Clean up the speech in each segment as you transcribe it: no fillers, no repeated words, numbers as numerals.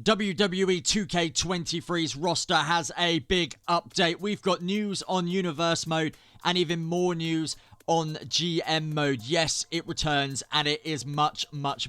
WWE 2K23's roster has a big update. We've got news on Universe Mode and even more news on GM Mode. Yes, it returns and it is much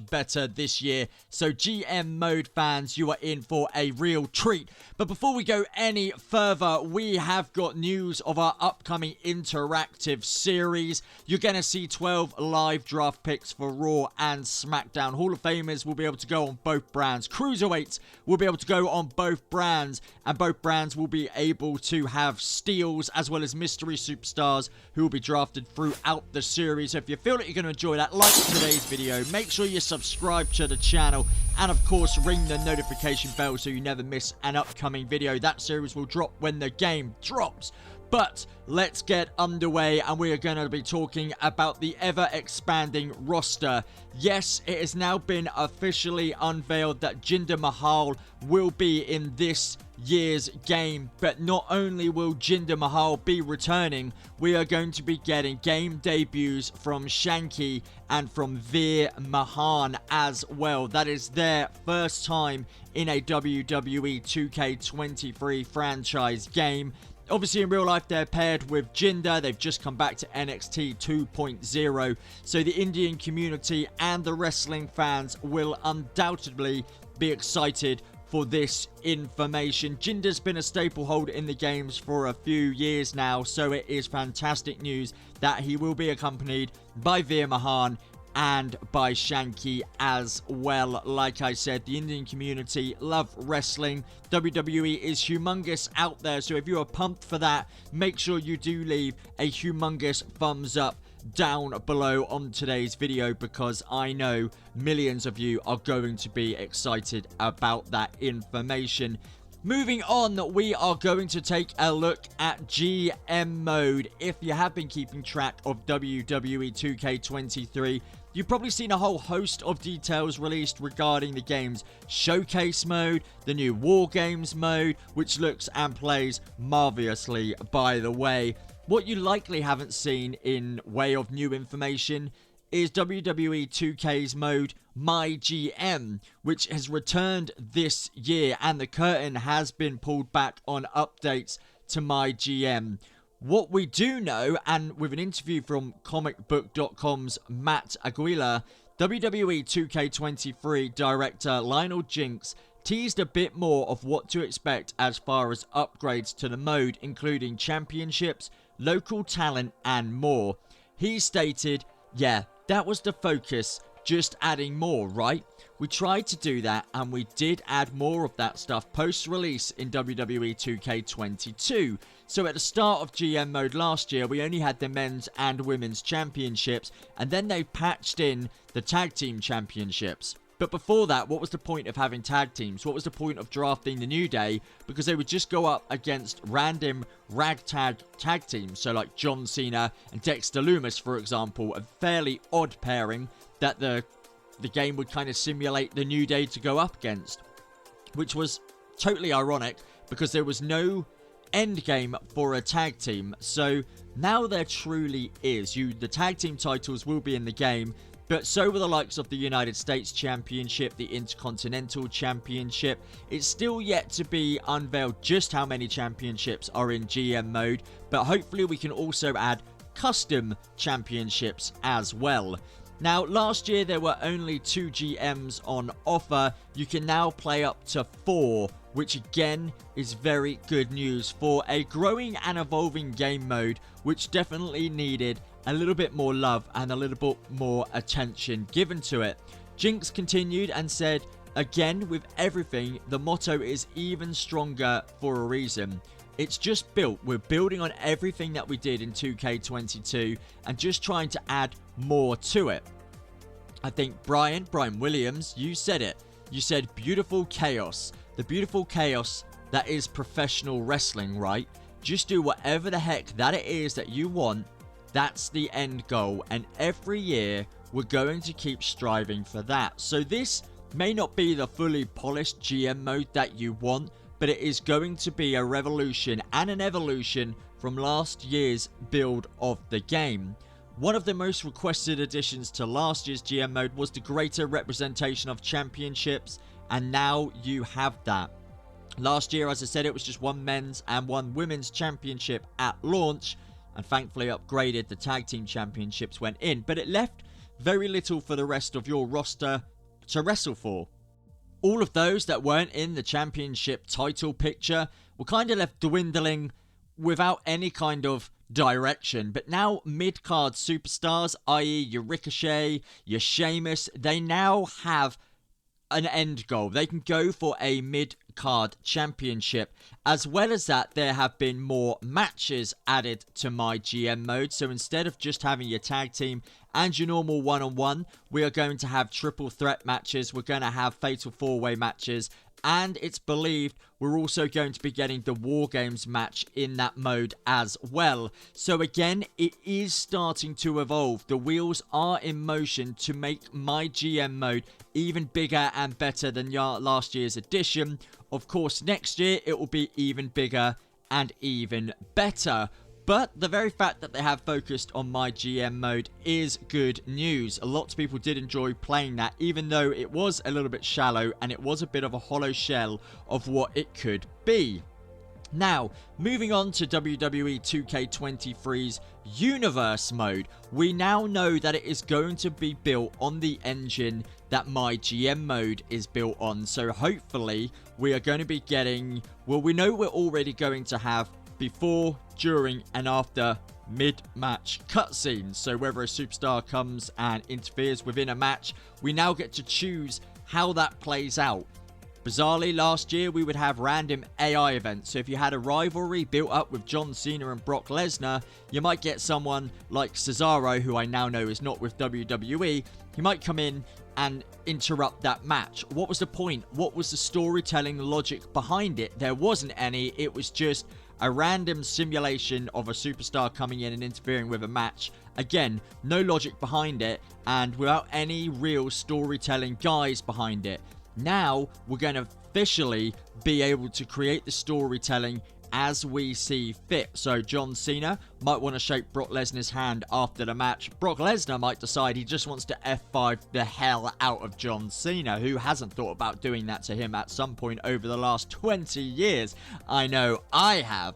better this year. So GM Mode fans, you are in for a real treat. But before we go any further, we have got news of our upcoming interactive series. You're going to see 12 live draft picks for Raw and SmackDown. Hall of Famers will be able to go on both brands. Cruiserweights will be able to go on both brands. And both brands will be able to have steals as well as mystery superstars who will be drafted throughout the series. So if you feel that you're going to enjoy that, like today's video, make sure you subscribe to the channel, and of course ring the notification bell so you never miss an upcoming video. That series will drop when the game drops. But let's get underway, and we are going to be talking about the ever-expanding roster. Yes, it has now been officially unveiled that Jinder Mahal will be in this year's game. But not only will Jinder Mahal be returning, we are going to be getting game debuts from Shanky and from Veer Mahan as well. That is their first time in a WWE 2K23 franchise game. Obviously, in real life, they're paired with Jinder. They've just come back to NXT 2.0. So the Indian community and the wrestling fans will undoubtedly be excited for this information. Jinder's been a staple holder in the games for a few years now. So it is fantastic news that he will be accompanied by Veer Mahan and by Shanky as well. Like I said, the Indian community love wrestling. WWE is humongous out there, so if you are pumped for that, make sure you do leave a humongous thumbs up down below on today's video, because I know millions of you are going to be excited about that information. Moving on, we are going to take a look at GM Mode. If you have been keeping track of WWE 2K23, you've probably seen a whole host of details released regarding the game's Showcase Mode, the new War Games Mode, which looks and plays marvelously, by the way. What you likely haven't seen in way of new information is WWE 2K's mode MyGM, which has returned this year, and the curtain has been pulled back on updates to MyGM. What we do know, and with an interview from comicbook.com's Matt Aguilar, WWE 2K23 director Lionel Jinx teased a bit more of what to expect as far as upgrades to the mode, including championships, local talent, and more. He stated, "Yeah, that was the focus, just adding more, right? We tried to do that, and we did add more of that stuff post-release in WWE 2K22. So at the start of GM Mode last year, we only had the men's and women's championships, and then they patched in the tag team championships. But before that, what was the point of having tag teams? What was the point of drafting the New Day? Because they would just go up against random ragtag tag teams. So like John Cena and Dexter Lumis, for example, a fairly odd pairing that the game would kind of simulate the New Day to go up against, which was totally ironic because there was no end game for a tag team. So now there truly is. The tag team titles will be in the game, but so were the likes of the United States Championship, the Intercontinental Championship. It's still yet to be unveiled just how many championships are in GM Mode, but hopefully we can also add custom championships as well. Now, last year there were only 2 GMs on offer. You can now play up to 4, which again is very good news for a growing and evolving game mode, which definitely needed a little bit more love and a little bit more attention given to it. Jinx continued and said, "Again, with everything, the motto is even stronger for a reason. It's just built. We're building on everything that we did in 2K22 and just trying to add more to it." I think Brian Williams, you said it. You said beautiful chaos. The beautiful chaos that is professional wrestling, right? Just do whatever the heck that it is that you want. That's the end goal. And every year, we're going to keep striving for that. So this may not be the fully polished GM mode that you want, but it is going to be a revolution and an evolution from last year's build of the game. One of the most requested additions to last year's GM mode was the greater representation of championships and now you have that. Last year, as I said, it was just one men's and one women's championship at launch, and thankfully upgraded. The tag team championships went in, but it left very little for the rest of your roster to wrestle for. All of those that weren't in the championship title picture were kind of left dwindling without any kind of direction. But now mid-card superstars, i.e. your Ricochet, your Sheamus, they now have an end goal. They can go for a mid-card championship. As well as that, there have been more matches added to MyGM mode. So instead of just having your tag team and your normal one-on-one, we are going to have triple threat matches. We're going to have fatal four-way matches. And it's believed we're also going to be getting the War Games match in that mode as well. So again, it is starting to evolve. The wheels are in motion to make MyGM mode even bigger and better than last year's edition. Of course, next year it will be even bigger and even better. But the very fact that they have focused on MyGM mode is good news. A lot of people did enjoy playing that, even though it was a little bit shallow and it was a bit of a hollow shell of what it could be. Now, moving on to WWE 2K23's Universe mode, we now know that it is going to be built on the engine that MyGM mode is built on. So hopefully we are going to be getting, well, we know we're already going to have before, during, and after mid-match cutscenes. So whether a superstar comes and interferes within a match, we now get to choose how that plays out. Bizarrely, last year we would have random AI events. So if you had a rivalry built up with John Cena and Brock Lesnar, you might get someone like Cesaro, who I now know is not with WWE. He might come in and interrupt that match. What was the point? What was the storytelling logic behind it? There wasn't any. It was just a random simulation of a superstar coming in and interfering with a match. Again, no logic behind it, and without any real storytelling guys behind it. Now, we're going to officially be able to create the storytelling as we see fit. So John Cena might want to shake Brock Lesnar's hand after the match. Brock Lesnar might decide he just wants to F5 the hell out of John Cena, who hasn't thought about doing that to him at some point over the last 20 years. I know I have.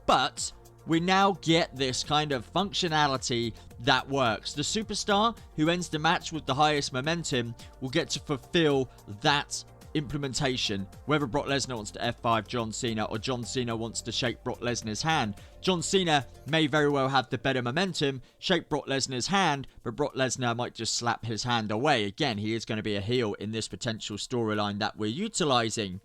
But we now get this kind of functionality that works. The superstar who ends the match with the highest momentum will get to fulfill that implementation, whether Brock Lesnar wants to F5 John Cena or John Cena wants to shake Brock Lesnar's hand. John Cena may very well have the better momentum, shake Brock Lesnar's hand, but Brock Lesnar might just slap his hand away. Again, he is going to be a heel in this potential storyline that we're utilizing.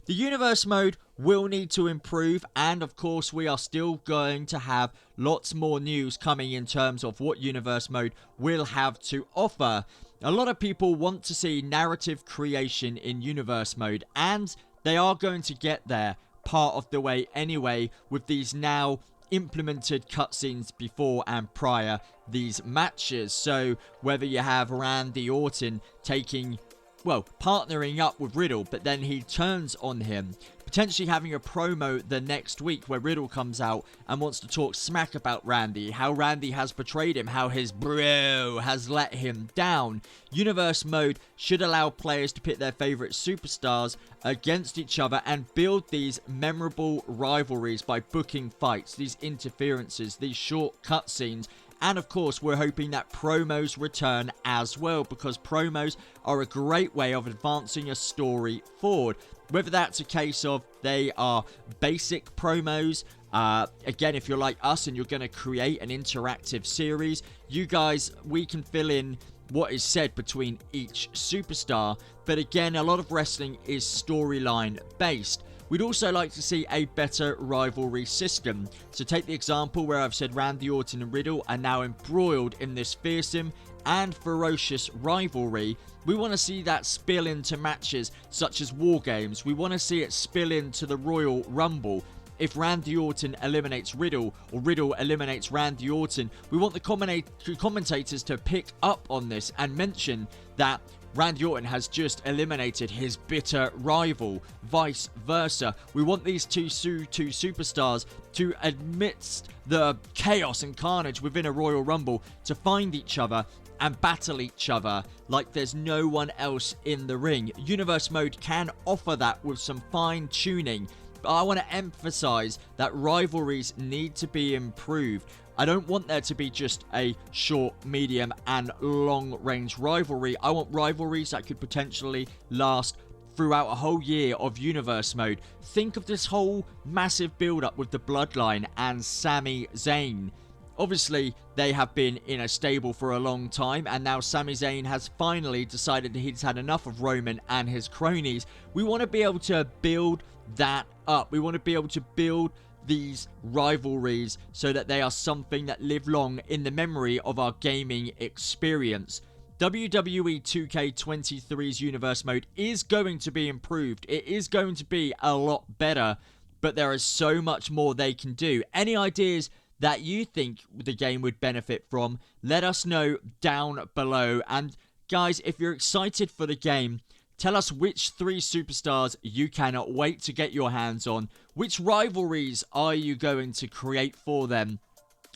The Universe mode will need to improve, and of course we are still going to have lots more news coming in terms of what Universe mode will have to offer. A lot of people want to see narrative creation in Universe mode, and they are going to get there part of the way anyway with these now implemented cutscenes before and prior these matches. So whether you have Randy Orton partnering up with Riddle, but then he turns on him, potentially having a promo the next week where Riddle comes out and wants to talk smack about Randy, how Randy has betrayed him, how his bro has let him down. Universe mode should allow players to pit their favorite superstars against each other and build these memorable rivalries by booking fights, these interferences, these short cutscenes. And of course, we're hoping that promos return as well, because promos are a great way of advancing a story forward. Whether that's a case of they are basic promos, again, if you're like us and you're going to create an interactive series, you guys, we can fill in what is said between each superstar. But again, a lot of wrestling is storyline based. We'd also like to see a better rivalry system. So take the example where I've said Randy Orton and Riddle are now embroiled in this fearsome and ferocious rivalry. We want to see that spill into matches such as War Games. We want to see it spill into the Royal Rumble. If Randy Orton eliminates Riddle or Riddle eliminates Randy Orton, we want the commentators to pick up on this and mention that Randy Orton has just eliminated his bitter rival, vice versa. We want these two superstars to, amidst the chaos and carnage within a Royal Rumble, to find each other and battle each other like there's no one else in the ring. Universe Mode can offer that with some fine tuning, but I want to emphasize that rivalries need to be improved. I don't want there to be just a short, medium, and long-range rivalry. I want rivalries that could potentially last throughout a whole year of Universe Mode. Think of this whole massive build-up with the Bloodline and Sami Zayn. Obviously, they have been in a stable for a long time, and now Sami Zayn has finally decided that he's had enough of Roman and his cronies. We want to be able to build that up. We want to be able to build these rivalries so that they are something that live long in the memory of our gaming experience. WWE 2K23's Universe Mode is going to be improved. It is going to be a lot better, but there is so much more they can do. Any ideas that you think the game would benefit from, let us know down below. And guys, if you're excited for the game, tell us which 3 superstars you cannot wait to get your hands on. Which rivalries are you going to create for them?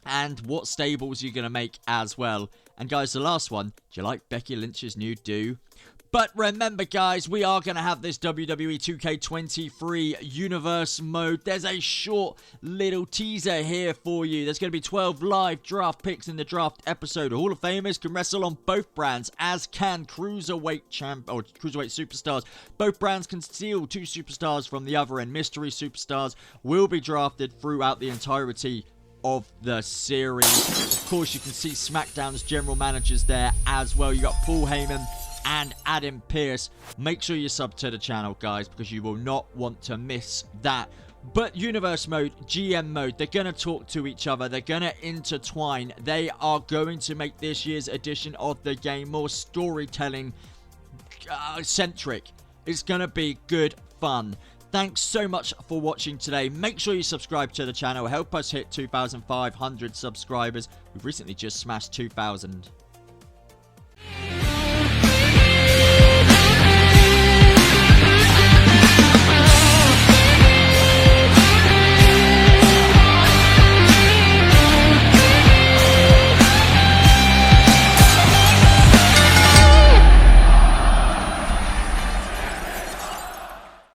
And what stables you're going to make as well. And guys, the last one, do you like Becky Lynch's new do? But remember guys, we are going to have this WWE 2K23 Universe Mode. There's a short little teaser here for you. There's going to be 12 live draft picks in the draft episode. Hall of Famers can wrestle on both brands, as can Cruiserweight Superstars. Both brands can steal 2 superstars from the other, and Mystery Superstars will be drafted throughout the entirety of the series. Of course, you can see SmackDown's general managers there as well. You got Paul Heyman and Adam Pearce. Make sure you sub to the channel, guys, because you will not want to miss that. But Universe Mode, GM Mode, they're going to talk to each other. They're going to intertwine. They are going to make this year's edition of the game more storytelling centric. It's going to be good fun. Thanks so much for watching today. Make sure you subscribe to the channel. Help us hit 2,500 subscribers. We've recently just smashed 2,000.